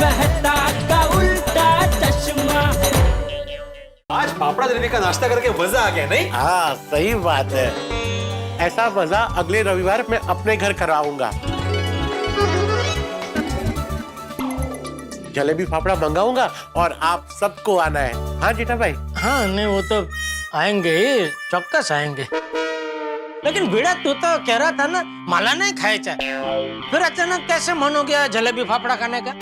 मेहता का उल्टा चश्मा। आज फाफड़ा जलेबी का नाश्ता करके मजा आ गया नहीं? हाँ सही बात है। ऐसा मजा अगले रविवार मैं अपने घर कराऊंगा। जलेबी फाफड़ा मंगाऊंगा और आप सबको आना है। हाँ जेठा भाई। हाँ नहीं वो तो आएंगे ही, चौक्कस आएंगे। लेकिन भिड़ा तू तो कह रहा था ना माला नहीं खाए चाहे, फिर अचानक कैसे मन हो गया जलेबी फाफड़ा खाने का?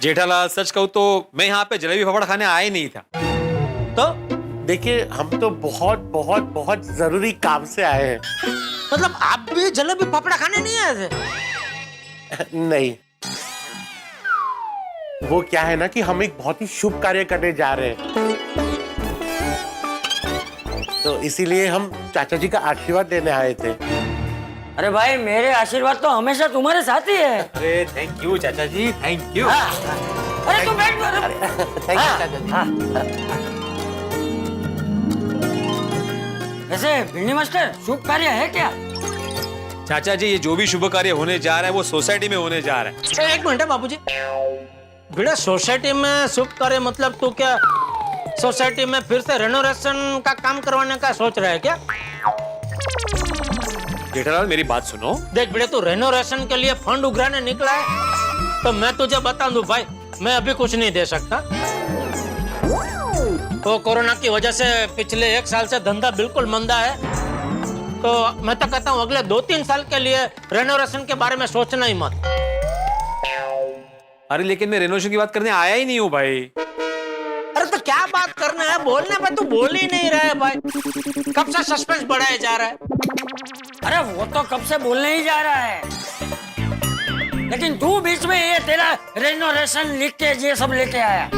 जेठालाल सच कहूँ तो मैं यहाँ पे जलेबी फाफड़ा खाने आया ही नहीं था। तो देखिए हम तो बहुत बहुत बहुत जरूरी काम से आए हैं। मतलब आप भी जलेबी फाफड़ा खाने नहीं आए थे? नहीं, वो क्या है ना कि हम एक बहुत ही शुभ कार्य करने जा रहे हैं, तो इसीलिए हम चाचा जी का आशीर्वाद देने आए थे। अरे भाई मेरे आशीर्वाद तो हमेशा तुम्हारे साथ ही है। अरे थैंक यू चाचा जी, थैंक यू। अरे तू बैठ। थैंक यू चाचा जी। वैसे भिंडी मास्टर शुभ कार्य है क्या? चाचा जी ये जो भी शुभ कार्य होने जा रहा है वो सोसाइटी में होने जा रहा है। एक मिनट है बाबूजी, भिड़ा सोसाइटी में शुभ कार्य मतलब तू क्या सोसाइटी में फिर से रेनोवेशन का काम करवाने का सोच रहा है क्या? जेठालाल मेरी बात सुनो। देख भिड़े तू रेनोवेशन के लिए फंड उगराने निकला है तो मैं तुझे बता दूं भाई, मैं अभी कुछ नहीं दे सकता। तो कोरोना की वजह से पिछले 1 साल से धंधा बिल्कुल मंदा है, तो मैं तो कहता हूँ अगले 2-3 साल के लिए रेनोवेशन के बारे में सोचना ही मत। अरे लेकिन मैं रेनोवेशन की बात करने आया ही नहीं हूँ भाई। अरे तो क्या बात करना है, बोलने पे तू बोल ही नहीं रहा है भाई, कब से सस्पेंस बढ़ाया जा रहा है? अरे वो तो कब से बोलने ही जा रहा है, लेकिन तू बीच में ये तेरा रेनोवेशन लीकेज ये सब लेके आया।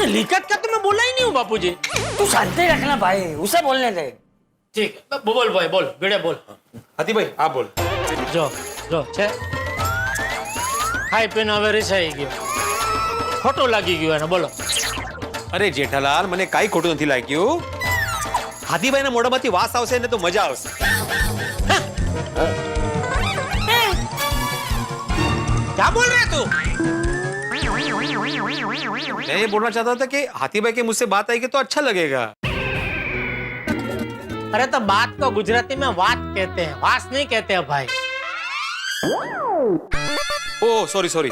लिखत का तो मैं बोला ही नहीं हूँ बापूजी। तू शांति रखना भाई, उसे बोलने दे। ठीक है बोल भाई, बोल भिड़े बोल। हाथी भाई आप बोल। जो जो छे खाई पीने હવે રીસાઈ ગયો, ખોટું લાગી ગયું એને, બોલો। અરે જેઠાલાલ મને કાઈ ખોટું નથી લાગ્યું। હાથીભાઈના મોઢામાંથી વાસ આવશે ને તો મજા આવશે। क्या बोल रहे तू? मैं ये बोलना चाहता था कि हाथीभाई के मुझसे बात आएगी तो अच्छा लगेगा। अरे तो बात को गुजराती में वात कहते हैं, वास नहीं कहते हैं भाई। Oh sorry sorry.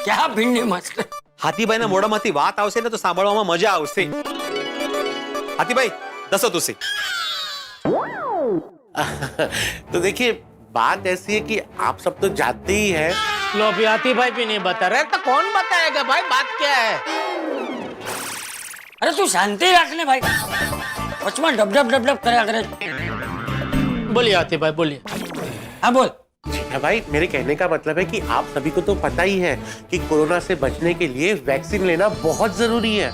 क्या भिंडी मास्टर? હાથીભાઈના મોઢામાંથી વાત આવશે ને તો સાંભળવામાં મજા આવશે। હાથીભાઈ દસો તુસી। तो देखिए बात ऐसी है कि आप सब तो जानते ही हैं। लो भी हाथी भाई भी नहीं बता रहे तो कौन बताएगा भाई बात क्या है? अरे तू शांति रखने भाई, बचपन डब डब डब डब करा करे। बोलिए हाथी भाई बोलिए। हाँ बोल। जीठा भाई मेरे कहने का मतलब है कि आप सभी को तो पता ही है कि कोरोना से बचने के लिए वैक्सीन लेना बहुत जरूरी है।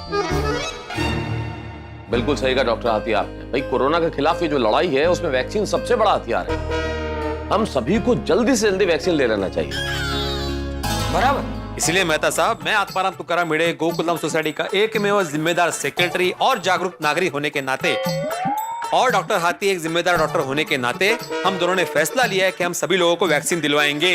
बिल्कुल सही कहा डॉक्टर हाथी आपने। भाई कोरोना के खिलाफ ये जो लड़ाई है उसमें वैक्सीन सबसे बड़ा हथियार है। हम सभी को जल्दी से जल्दी वैक्सीन ले लेना चाहिए। बराबर। इसलिए मेहता साहब मैं आत्माराम तुकाराम भिड़े गोकुलधाम सोसाइटी का एकमेव जिम्मेदार सेक्रेटरी और जागरूक नागरिक होने के नाते और डॉक्टर हाथी एक जिम्मेदार डॉक्टर होने के नाते हम दोनों ने फैसला लिया है कि हम सभी लोगों को वैक्सीन दिलवाएंगे।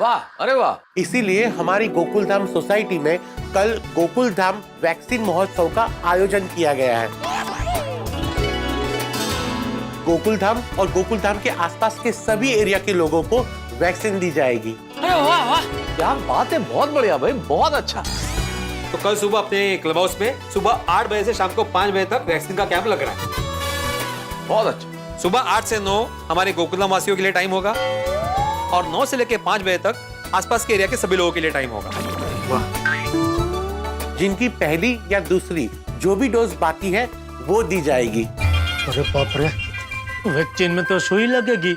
वाह, अरे वाह। इसीलिए हमारी गोकुलधाम सोसाइटी में कल गोकुलधाम वैक्सीन महोत्सव का आयोजन किया गया है। गोकुलधाम और गोकुलधाम के आसपास के सभी एरिया के लोगों को वैक्सीन दी जाएगी। अरे वाह वाह, क्या बात है, बहुत बढ़िया भाई, बहुत अच्छा। तो कल सुबह अपने क्लब हाउस में सुबह 8 बजे से शाम को 5 बजे तक वैक्सीन का कैंप लग रहा है। बहुत अच्छा। सुबह 8 से 9 हमारे गोकुलधाम वासियों के लिए टाइम होगा और 9 से लेकर 5 बजे तक आसपास के एरिया के सभी लोगों के लिए टाइम होगा। जिनकी पहली या दूसरी जो भी डोज बाकी है वो दी जाएगी। अरे बाप रे, वैक्सीन में तो सुई लगेगी।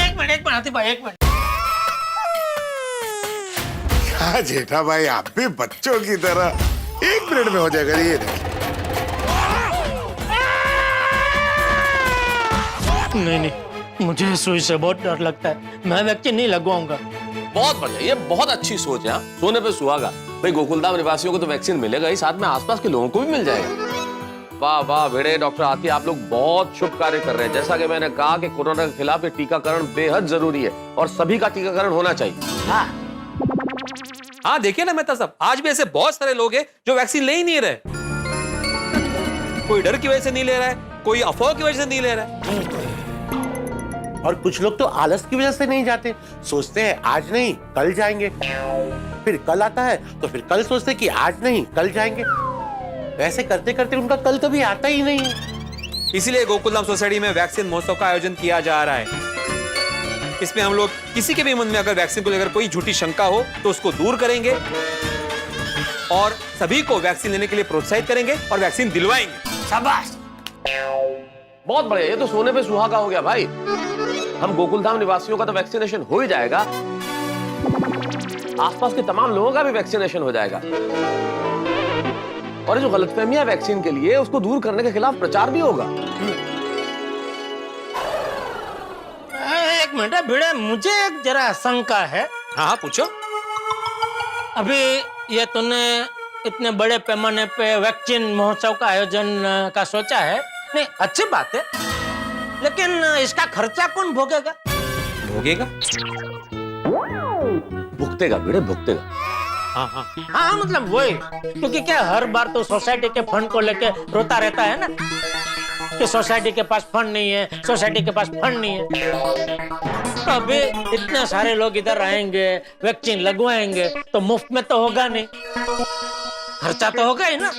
एक मिनट हाथी भाई, एक मिनट। हाँ जेठा भाई आप भी बच्चों की तरह 1 मिनट में हो जाएगा। ये नहीं नहीं, मुझे सुई से बहुत डर लगता है, मैं वैक्सीन नहीं लगवाऊंगा। बहुत बढ़िया, ये बहुत अच्छी सोच है। सोने पे सुहागा। भाई गोकुलधाम निवासियों को तो वैक्सीन मिलेगा ही, साथ में आसपास के लोगों को भी मिल जाएगा। वाह वाह भिड़े डॉक्टर हाथी, आप लोग बहुत शुभ कार्य कर रहे हैं। जैसा कि मैंने कहा कि कोरोना के खिलाफ ये टीकाकरण बेहद जरूरी है और सभी का टीकाकरण होना चाहिए। हाँ देखिए ना मेहता साहब, आज भी ऐसे बहुत सारे लोग हैं जो वैक्सीन ले ही नहीं रहे। कोई डर की वजह से नहीं ले रहा है, कोई अफवाह की वजह से नहीं ले रहा है, और कुछ लोग तो आलस की वजह से नहीं जाते, सोचते हैं आज नहीं कल जाएंगे, फिर कल आता है तो फिर कल सोचते कि आज नहीं कल जाएंगे। ऐसे करते करते उनका कल कभी आता ही नहीं है। इसीलिए गोकुलधाम सोसाइटी में वैक्सीन महोत्सव का आयोजन किया जा रहा है। इसमें हम लोग किसी के भी मन में अगर वैक्सीन को लेकर कोई झूठी शंका हो तो उसको दूर करेंगे और सभी को वैक्सीन लेने के लिए प्रोत्साहित करेंगे और वैक्सीन दिलवाएंगे। शाबाश। बहुत बढ़िया, ये तो सोने पे सुहागा हो गया भाई। हम गोकुलधाम निवासियों का तो वैक्सीनेशन हो ही जाएगा, आसपास के तमाम लोगों का भी वैक्सीनेशन हो जाएगा, और ये जो गलतफहमियां वैक्सीन के लिए उसको दूर करने के खिलाफ प्रचार भी होगा। एक मिनट भिड़े, मुझे एक जरा शंका है। हाँ पूछो। अभी ये तूने इतने बड़े पैमाने पे वैक्सीन महोत्सव का आयोजन का सोचा है, नहीं अच्छी बात है, लेकिन इसका खर्चा कौन भोगेगा? भोगेगा? भुगतेगा भिड़े, भुगतेगा। हाँ मतलब वही, क्योंकि क्या हर बार तो सोसाइटी के फंड को लेके रोता रहता है ना कि सोसाइटी के पास फंड नहीं है, सोसाइटी के पास फंड नहीं है। तो अभी इतने सारे लोग इधर आएंगे, वैक्सीन लगवाएंगे, तो मुफ्त में तो होगा नहीं, खर्चा तो होगा ही ना।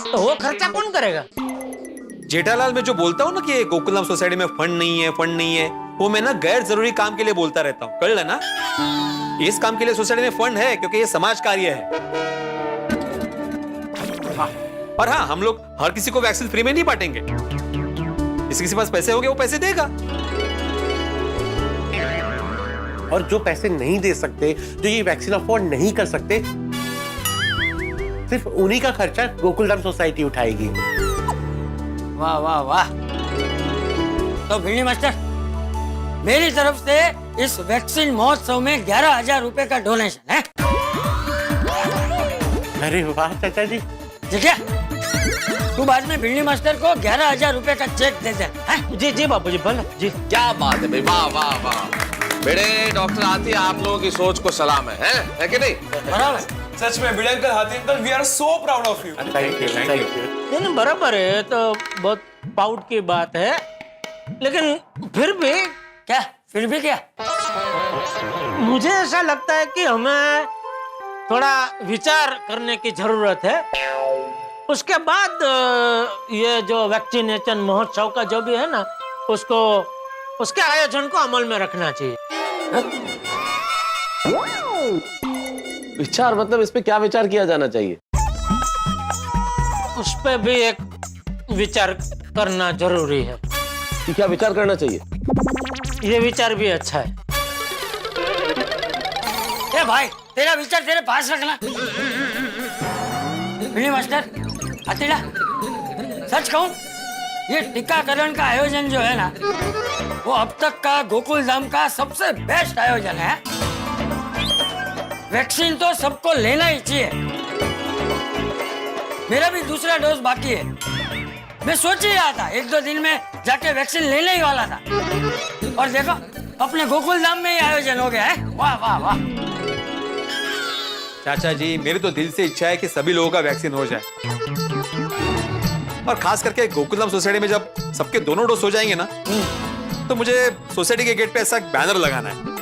तो वो खर्चा कौन करेगा? जेठालाल, मैं जो बोलता हूँ ना कि गोकुलधाम सोसाइटी में फंड नहीं है, फंड नहीं है, वो मैं ना गैर जरूरी काम के लिए बोलता रहता हूँ, कर लेना। इस काम के लिए सोसाइटी में फंड है क्योंकि ये समाज कार्य है। और हाँ, हम लोग हर किसी को वैक्सीन फ्री में नहीं बांटेंगे। किसी के पास पैसे होंगे वो पैसे देगा, और जो पैसे नहीं दे सकते, जो ये वैक्सीन अफोर्ड नहीं कर सकते, सिर्फ उन्हीं का खर्चा गोकुलधाम सोसाइटी उठाएगी। वाह वाह वाह। तो भिड़ी मास्टर, मेरी तरफ से इस वैक्सीन महोत्सव में 11,000 रुपए का डोनेशन है। अरे वाह चाचा जी। ठीक है, तू बाद में भिड़ी मास्टर को 11,000 रुपए का चेक दे दे। जी जी बाबूजी, भले जी। क्या बात है भाई, वाह वाह वाह। भिड़े डॉक्टर हाथी, आप लोगों की सोच को सलाम है कि नहीं? बराबर। सच में Bhide uncle, Hathi uncle, we are so proud of you. Thank you, thank you. नहीं बराबर है, तो बहुत प्राउड की बात है, लेकिन फिर भी क्या? फिर भी क्या? मुझे ऐसा लगता है कि हमें थोड़ा विचार करने की जरूरत है। उसके बाद ये जो वैक्सीनेशन महोत्सव का जो भी है ना, उसके आयोजन को अमल में रखना चाहिए। विचार मतलब इस पे क्या विचार किया जाना चाहिए? उस पे भी एक विचार करना जरूरी है। कि क्या विचार करना चाहिए? ये विचार भी अच्छा है। ए भाई, तेरा विचार तेरे पास रखना। भिड़ी मास्टर, हतीड़ा, सच कहूं, ये टीकाकरण का आयोजन जो है ना, वो अब तक का गोकुलधाम का सबसे बेस्ट आयोजन है। वैक्सीन तो सबको लेना ही चाहिए। मेरा भी दूसरा डोज बाकी है। मैं सोच ही रहा था, 1-2 दिन में जाके वैक्सीन लेने ही वाला था, और देखो अपने गोकुलधाम में ही आयोजन हो गया है। वाह वाह वाह। चाचा जी, मेरी तो दिल से इच्छा है कि सभी लोगों का वैक्सीन हो जाए, और खास करके गोकुलधाम सोसाइटी में जब सबके दोनों डोज हो जाएंगे ना, तो मुझे सोसाइटी के गेट पे ऐसा बैनर लगाना है,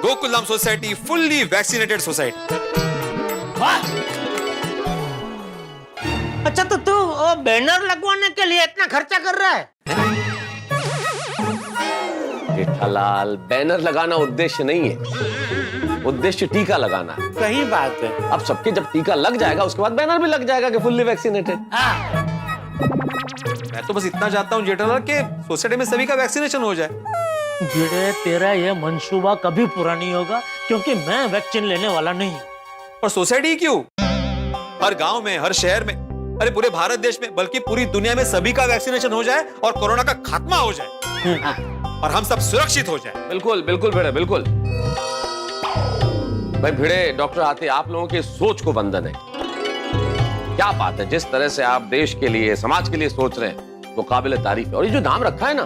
Gokuldham society fully vaccinated society. वाह। अच्छा, तो तू वो बैनर लगवाने के लिए इतना खर्चा कर रहा है? जेठालाल, बैनर लगाना उद्देश्य नहीं है, उद्देश्य टीका लगाना है। सही बात है। अब सबके जब टीका लग जाएगा उसके बाद बैनर भी लग जाएगा कि फुल्ली वैक्सीनेटेड। हाँ। मैं तो बस इतना चाहता हूँ जेठालाल कि सोसाइटी में सभी का वैक्सीनेशन हो जाए। भिड़े, तेरा ये मंसूबा कभी पूरा नहीं होगा, क्योंकि मैं वैक्सीन लेने वाला नहीं। और सोसाइटी क्यों, हर गांव में, हर शहर में, अरे पूरे भारत देश में, बल्कि पूरी दुनिया में सभी का वैक्सीनेशन हो जाए और कोरोना का खात्मा हो जाए और हम सब सुरक्षित हो जाए। बिल्कुल बिल्कुल भिड़े, बिल्कुल। भाई भिड़े डॉक्टर हाथी, आप लोगों की सोच को वंदन है। क्या बात है, जिस तरह से आप देश के लिए, समाज के लिए सोच रहे हैं वो काबिल तारीफ है। और ये जो नाम रखा है ना,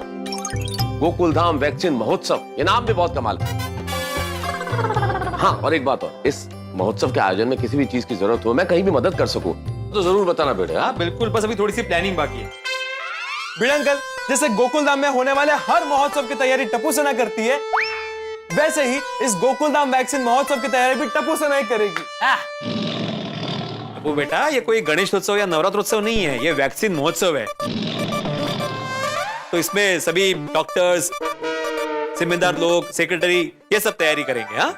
गोकुल धाम वैक्सीन महोत्सव, ये नाम भी बहुत कमाल है। हाँ, और एक बात और, इस महोत्सव के आयोजन में किसी भी चीज की जरूरत हो, मैं कहीं भी मदद कर सकूं तो जरूर बताना बेटे। हाँ बिल्कुल, बस अभी थोड़ी सी प्लानिंग बाकी है। भिड़े अंकल, जैसे गोकुलधाम में होने वाले हर महोत्सव की तैयारी टप्पू सेना करती है, वैसे ही इस गोकुलधाम वैक्सीन महोत्सव की तैयारी भी टप्पू सेना ही करेगी। वो बेटा, ये कोई गणेशोत्सव या नवरात्रोत्सव नहीं है, ये वैक्सीन महोत्सव है। तो इसमें सभी डॉक्टर्स, जिम्मेदार लोग, सेक्रेटरी, ये सब तैयारी करेंगे। हाँ,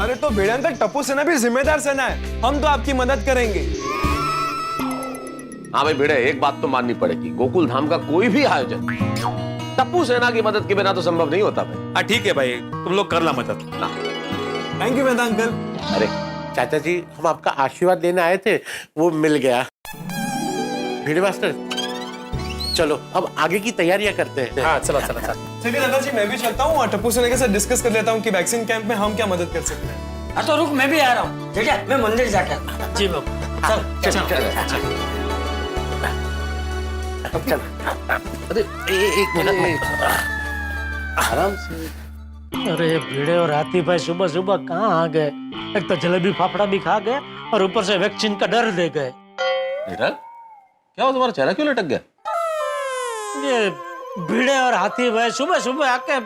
अरे तो भिड़े अंकल, टप्पू सेना भी जिम्मेदार सेना है, हम तो आपकी मदद करेंगे। हाँ भाई भिड़े, एक बात तो माननी पड़ेगी, गोकुल धाम का कोई भी आयोजन टप्पू सेना की मदद के बिना तो संभव नहीं होता भाई। हाँ ठीक है भाई, तुम लोग कर ला मदद ना। Thank you Mehta uncle. अरे चाचा जी, हम आपका आशीर्वाद लेने आए थे, वो मिल गया। भिड़े मास्टर, चलो अब आगे की तैयारियां करते हैं। हाँ चलो चलो चलो। चलिए दादाजी, मैं भी चलता हूँ और टप्पू सेना के साथ डिस्कस कर लेता हूँ कि वैक्सीन कैंप में हम क्या मदद कर सकते हैं। हाँ तो रुक, मैं भी आ रहा हूँ, ठीक है? मैं मंदिर जाकर आता हूँ। जी बाबू। चल चल चल। चल, अरे एक मिनट, आराम से। अरे भिड़े और हाथी भाई सुबह सुबह कहाँ आ गए? एक तो जलेबी फाफड़ा भी खा गए और ऊपर से वैक्सीन का डर दे गए। बेटा क्या हुआ, तुम्हारा चेहरा क्यों लटक गया? ये भिड़े और हाथी भाई सुबह सुबह आके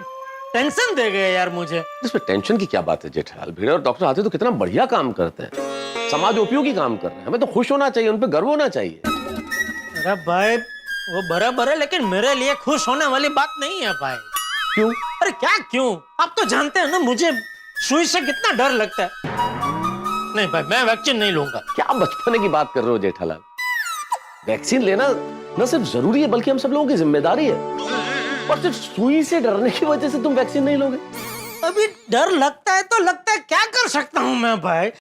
टेंशन दे गए यार मुझे। इसमें टेंशन की क्या बात है जेठालाल? भिड़े और डॉक्टर हाथी तो कितना बढ़िया काम करते हैं, समाज उपयोगी काम कर रहे हैं, हमें तो खुश होना चाहिए, उन पर गर्व होना चाहिए। अरे भाई वो बराबर है, लेकिन मेरे लिए खुश होने वाली बात नहीं है भाई। क्यों? अरे क्या क्यों? आप तो जानते हैं ना मुझे सुई से कितना डर लगता है। नहीं भाई, मैं वैक्सीन नहीं लूंगा। क्या बचपने की बात कर रहे हो जेठालाल? वैक्सीन लेना न सिर्फ जरूरी है बल्कि हम सब लोगों की जिम्मेदारी है। और सिर्फ सुई से डरने की वजह से तुम वैक्सीन नहीं लोगे? अभी डर लगता है तो लगता है, क्या कर सकता हूँ मैं भाई?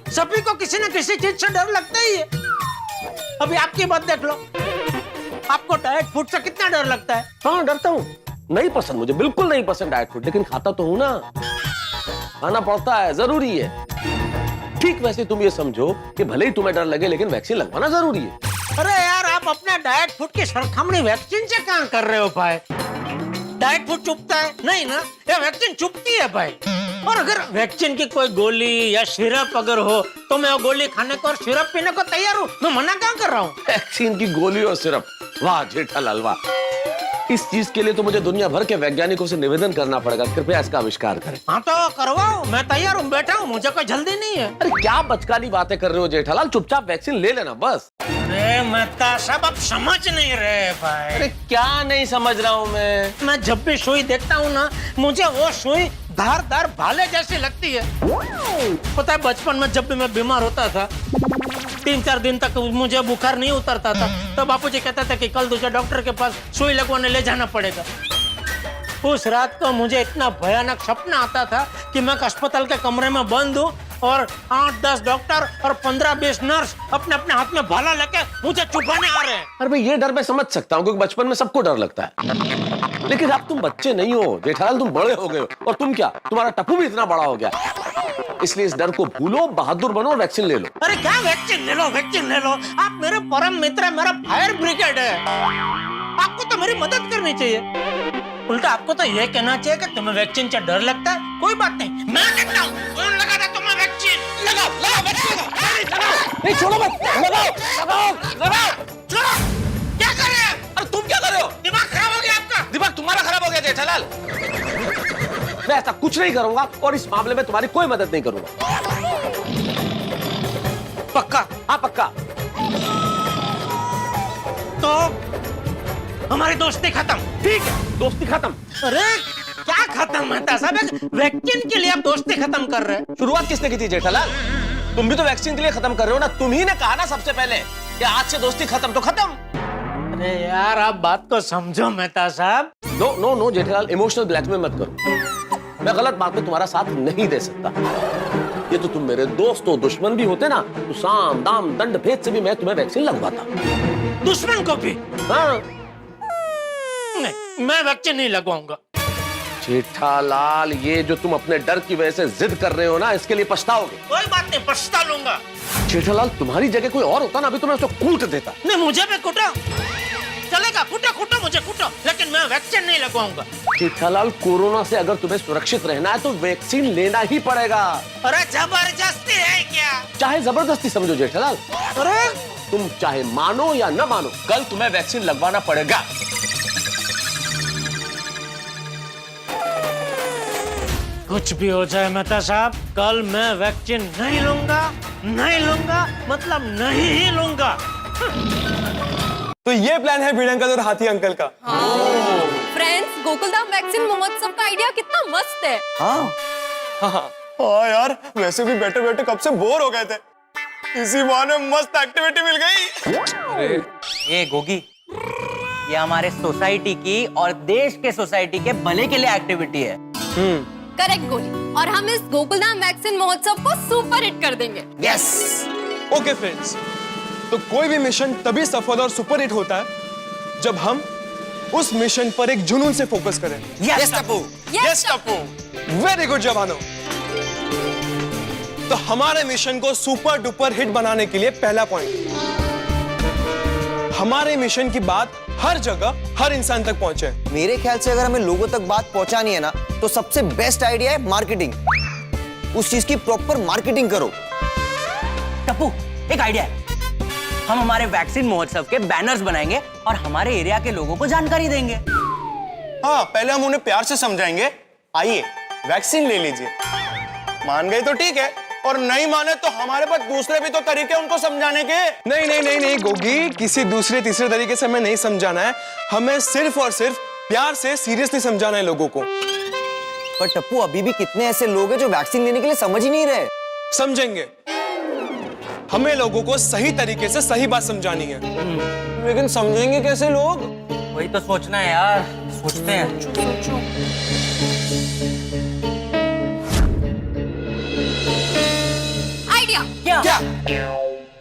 सभी को किसी न किसी चीज से डर लगता ही है। अभी आपकी बात देख लो, आपको डाइट फूड से कितना डर लगता है? हाँ डरता हूँ, नहीं पसंद, मुझे बिल्कुल नहीं पसंद डाइट फूड, लेकिन खाता तो हूँ ना, खाना पड़ता है, जरूरी है। ठीक वैसे तुम ये समझो कि भले ही तुम्हें डर लगे लेकिन वैक्सीन लगवाना जरूरी है। अरे यार, आप अपने डाइट फूड की सरखामणी वैक्सीन से कहाँ कर रहे हो भाई? डाइट फूड चुपता है नहीं ना, ये वैक्सीन चुपती है भाई। और अगर वैक्सीन की कोई गोली या सिरप अगर हो तो मैं वो गोली खाने को और सिरप पीने को तैयार हूँ, मैं मना कहाँ कर रहा हूँ? वैक्सीन की गोली और सिरप, वाह जेठालाल वाह। इस चीज के लिए तो मुझे दुनिया भर के वैज्ञानिकों से निवेदन करना पड़ेगा, कृपया इसका आविष्कार करें। हाँ तो करवाओ, मैं तैयार हूँ, बैठा हूँ, मुझे कोई जल्दी नहीं है। अरे क्या बचकानी बातें कर रहे हो जेठालाल, चुपचाप वैक्सीन ले लेना बस। अरे मेहता साहब, आप समझ नहीं रहे भाई। अरे क्या नहीं समझ रहा हूँ मैं जब भी सुई देखता हूँ ना, मुझे वो सुई धारदार भाले जैसी लगती है। पता है, बचपन में जब भी मैं बीमार होता था, 3-4 दिन तक मुझे बुखार नहीं उतरता था, तो बापूजी कहते थे कि कल तुझे डॉक्टर के पास सुई लगवाने ले जाना पड़ेगा। उस रात को मुझे इतना भयानक सपना आता था कि मैं अस्पताल के कमरे में बंद हूँ और 8-10 डॉक्टर और 15-20 नर्स अपने अपने हाथ में भाला लेके मुझे चुपाने आ रहे हैं। अरे भाई ये डर मैं समझ सकता हूँ, क्योंकि बचपन में सबको डर लगता है, लेकिन अब तुम बच्चे नहीं हो जेठालाल, तुम बड़े हो गए हो। और तुम क्या, तुम्हारा टप्पू भी इतना बड़ा हो गया, इसलिए इस डर को भूलो, बहादुर बनो और वैक्सीन ले लो। अरे क्या वैक्सीन ले लो, वैक्सीन ले लो? आप मेरे परम मित्र, मेरा फायर ब्रिगेड है, आपको तो मेरी मदद करनी चाहिए। उल्टा आपको तो ये कहना चाहिए कि तुम्हें वैक्सीन से डर लगता है, कोई बात नहीं, मैं कहता हूँ, कौन लगा था तुम्हें वैक्सीन? लगाओ लगाओ वैक्सीन, लगाओ, नहीं छोड़ो मत, लगाओ लगाओ लगाओ, छोड़ो। क्या कर रहे हैं? अरे तुम क्या कर रहे हो? दिमाग खराब हो गया आपका? दिमाग तुम्हारा खराब हो गया जेठालाल। मैं ऐसा कुछ नहीं करूंगा और इस मामले में तुम्हारी कोई मदद नहीं करूंगा। पक्का? हाँ पक्का। तो हमारी दोस्ती खत्म? ठीक है, दोस्ती खत्म। अरे क्या खत्म है साहब? वैक्सीन के लिए आप दोस्ती खत्म कर रहे हैं? शुरुआत किसने की थी जेठालाल? तुम भी तो वैक्सीन के लिए खत्म कर रहे हो ना, तुम ही ने कहा ना सबसे पहले कि आज से दोस्ती खत्म, तो खत्म। अरे यार, आप बात को समझो मेहता साहब। No no no Jethalal, emotional blackmail मत करो, मैं गलत बात में तुम्हारा साथ नहीं दे सकता। ये तो तुम मेरे दोस्त हो, दुश्मन भी होते ना तो साम दाम दंड भेद से भी मैं तुम्हें वैक्सीन लगवाता। दुश्मन को भी? हाँ। नहीं, मैं वैक्सीन नहीं लगवाऊंगा। जेठालाल, ये जो तुम अपने डर की वजह से जिद कर रहे हो ना, इसके लिए पछताओगे। कोई बात नहीं, पछता लूंगा। जेठालाल, तुम्हारी जगह कोई और होता ना, अभी तो मैं उसको कूट देता। नहीं, मुझे भी कूटो, चलेगा, कूटो मुझे कूटो, लेकिन मैं वैक्सीन नहीं लगवाऊंगा। जेठालाल, कोरोना से अगर तुम्हें सुरक्षित रहना है तो वैक्सीन लेना ही पड़ेगा। अरे जबरदस्ती है क्या? चाहे जबरदस्ती समझो जेठालाल, अरे तुम चाहे मानो या न मानो, कल तुम्हें वैक्सीन लगवाना पड़ेगा। कुछ भी हो जाए मेहता साहब, कल मैं वैक्सीन नहीं लूंगा, मतलब नहीं ही लूंगा। तो ये प्लान है भिड़े अंकल और हाथी अंकल का। फ्रेंड्स, गोकुलधाम वैक्सीन महोत्सव का आइडिया कितना मस्त है। हाँ यार, वैसे भी बैठे बैठे कब से बोर हो गए थे, इसी बहाने मस्त एक्टिविटी मिल गई। ये गोगी, ये हमारे सोसाइटी की और देश के सोसाइटी के भले के लिए एक्टिविटी है। करेक्ट गोली, और हम इस गोकुलधाम वैक्सीन महोत्सव को सुपर हिट कर देंगे। यस। ओके फ्रेंड्स, तो कोई भी मिशन तभी सफल और सुपर हिट होता है जब हम उस मिशन पर एक जुनून से फोकस करें। Yes Tappu. Yes Tappu, very good जवानों। तो हमारे मिशन को सुपर डुपर हिट बनाने के लिए पहला पॉइंट, हमारे मिशन की बात हर जगह हर इंसान तक पहुंचे। मेरे ख्याल से अगर हमें लोगों तक बात पहुंचानी है ना, तो सबसे बेस्ट आइडिया है मार्केटिंग। उस चीज की प्रॉपर मार्केटिंग करो। टप्पू, एक आइडिया है, हम हमारे वैक्सीन महोत्सव के बैनर्स बनाएंगे और हमारे एरिया के लोगों को जानकारी देंगे। हाँ, पहले हम उन्हें प्यार से समझाएंगे, आइए वैक्सीन ले लीजिए। मान गए तो ठीक है, और नहीं माने तो हमारे पास दूसरे भी तो तरीके उनको समझाने के। नहीं गोगी, किसी दूसरे तीसरे तरीके से हमें नहीं समझाना है, हमें सिर्फ और सिर्फ प्यार से सीरियसली समझाना है लोगों को। पर टप्पू, अभी भी कितने ऐसे लोग हैं जो वैक्सीन लेने के लिए समझ ही नहीं रहे। समझेंगे, हमें लोगों को सही तरीके से सही बात समझानी है। लेकिन समझेंगे कैसे लोग? वही तो सोचना है यार, सोचते हैं। आइडिया क्या?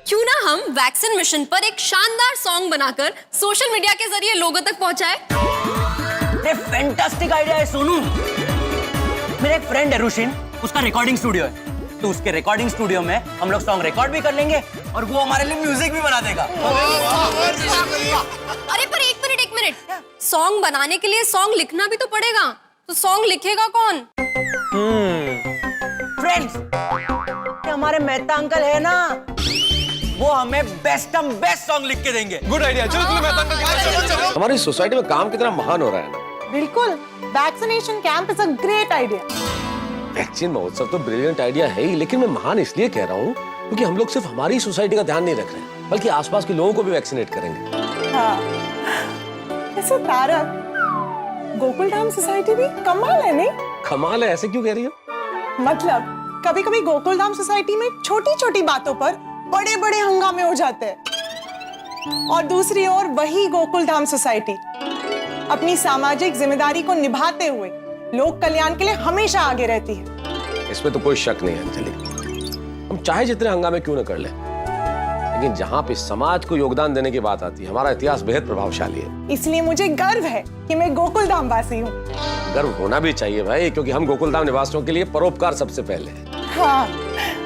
क्यों ना हम वैक्सीन मिशन पर एक शानदार सॉन्ग बनाकर सोशल मीडिया के जरिए लोगों तक पहुंचाए। ये फैंटास्टिक आइडिया है सोनू। मेरा एक फ्रेंड है रुशिन, उसका रिकॉर्डिंग स्टूडियो है, तो उसके रिकॉर्डिंग स्टूडियो में हम लोग सॉन्ग रिकॉर्ड भी कर लेंगे और वो हमारे लिए म्यूजिक भी बना देगा। अरे पर एक मिनट, सॉन्ग बनाने के लिए सॉन्ग लिखना भी तो पड़ेगा, तो सॉन्ग लिखेगा कौन? फ्रेंड्स, हमारे मेहता अंकल है ना, वो हमें बेस्ट सॉन्ग लिख के देंगे। गुड आइडिया, चलो मेहता अंकल के पास चलो। हमारी सोसाइटी में काम कितना महान हो रहा है ना। बिल्कुल, vaccination camp is a great idea. Vaccine महोत्सव तो ब्रिलियंट आइडिया है ही, लेकिन मैं महान इसलिए कह रहा हूँ क्योंकि हम लोग सिर्फ हमारी सोसाइटी का ध्यान नहीं रख रहे, बल्कि आसपास के लोगों को भी वैक्सीनेट करेंगे। हाँ, ऐसे तारक, गोकुलधाम सोसाइटी भी कमाल है नहीं? कमाल है, ऐसे क्यों कह रही हो? मतलब कभी कभी गोकुलधाम सोसाइटी में छोटी छोटी बातों पर बड़े बड़े हंगामे हो जाते हैं, और दूसरी ओर वही गोकुलधाम सोसाइटी अपनी सामाजिक जिम्मेदारी को निभाते हुए लोक कल्याण के लिए हमेशा आगे रहती है। इसमें तो कोई शक नहीं है अंजलि, हम चाहे जितने हंगामे क्यों न कर ले, लेकिन जहाँ पे समाज को योगदान देने की बात आती है, हमारा इतिहास बेहद प्रभावशाली है। इसलिए मुझे गर्व है कि मैं गोकुलधाम वासी हूँ। गर्व होना भी चाहिए भाई, क्योंकि हम गोकुलधाम निवासियों के लिए परोपकार सबसे पहले है। हाँ,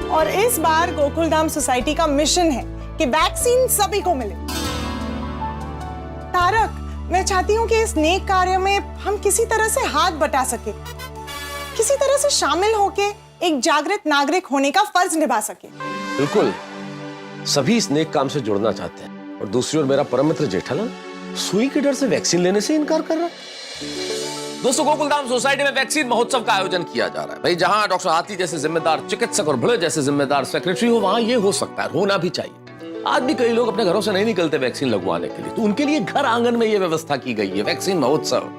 और इस बार गोकुलधाम सोसाइटी का मिशन है कि वैक्सीन सभी को मिले। तारक, मैं चाहती हूँ कि इस नेक कार्य में हम किसी तरह से हाथ बटा सके, किसी तरह से शामिल होके एक जागृत नागरिक होने का फर्ज निभा सके। बिल्कुल, सभी इस नेक काम से जुड़ना चाहते हैं, और दूसरी ओर मेरा परम मित्र जेठालाल सुई के डर से वैक्सीन लेने से इनकार कर रहा है। दोस्तों, गोकुलधाम सोसाइटी में वैक्सीन महोत्सव का आयोजन किया जा रहा है। भाई, जहां डॉक्टर हाथी जैसे जिम्मेदार चिकित्सक और भिड़े जैसे जिम्मेदार सेक्रेटरी हो, वहां ये हो सकता है, होना भी चाहिए। आज भी कई लोग अपने घरों से नहीं निकलते वैक्सीन लगवाने के लिए, तो उनके लिए घर आंगन में ये व्यवस्था की गई है, वैक्सीन महोत्सव।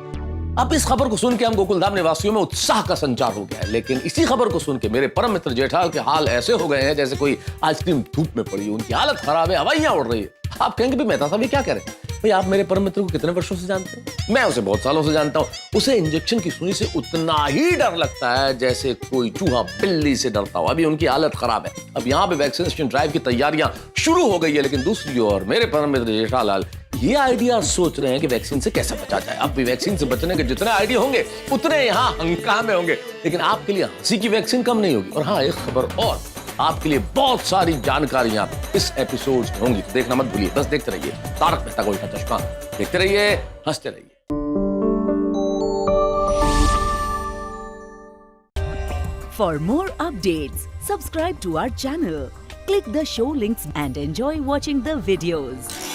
अब इस खबर को सुन के हम गोकुलधाम निवासियों में उत्साह का संचार हो गया है, लेकिन इसी खबर को सुन के मेरे परम मित्र जेठाल के हाल ऐसे हो गए हैं जैसे कोई आइसक्रीम धूप में पड़ी, उनकी हालत खराब है, हवाइयां उड़ रही है। आप कहेंगे भी मेहता साहब ये क्या कह रहे हैं? भाई, आप मेरे परम मित्र को कितने वर्षों से जानते हैं? मैं उसे बहुत सालों से जानता हूं। उसे इंजेक्शन की सुई से उतना ही डर लगता है जैसे कोई चूहा बिल्ली से डरता हो। अभी उनकी हालत खराब है। अब यहाँ पे वैक्सीनेशन ड्राइव की तैयारियां शुरू हो गई है, लेकिन दूसरी ओर मेरे परम मित्र जेठालाल ये आइडिया सोच रहे हैं कि वैक्सीन से कैसे बचा जाए। अब भी वैक्सीन से बचने के जितने आइडिया होंगे उतने यहाँ हंगामे होंगे, लेकिन आपके लिए हंसी की वैक्सीन कम नहीं होगी। और हाँ, एक खबर और, आपके लिए बहुत सारी जानकारियां इस एपिसोड में होंगी, तो देखना मत भूलिए। बस देखते रहिए तारक मेहता का उल्टा चश्मा, देखते रहिए, हंसते रहिए। For more updates, subscribe to our channel, click the show links and enjoy watching the videos.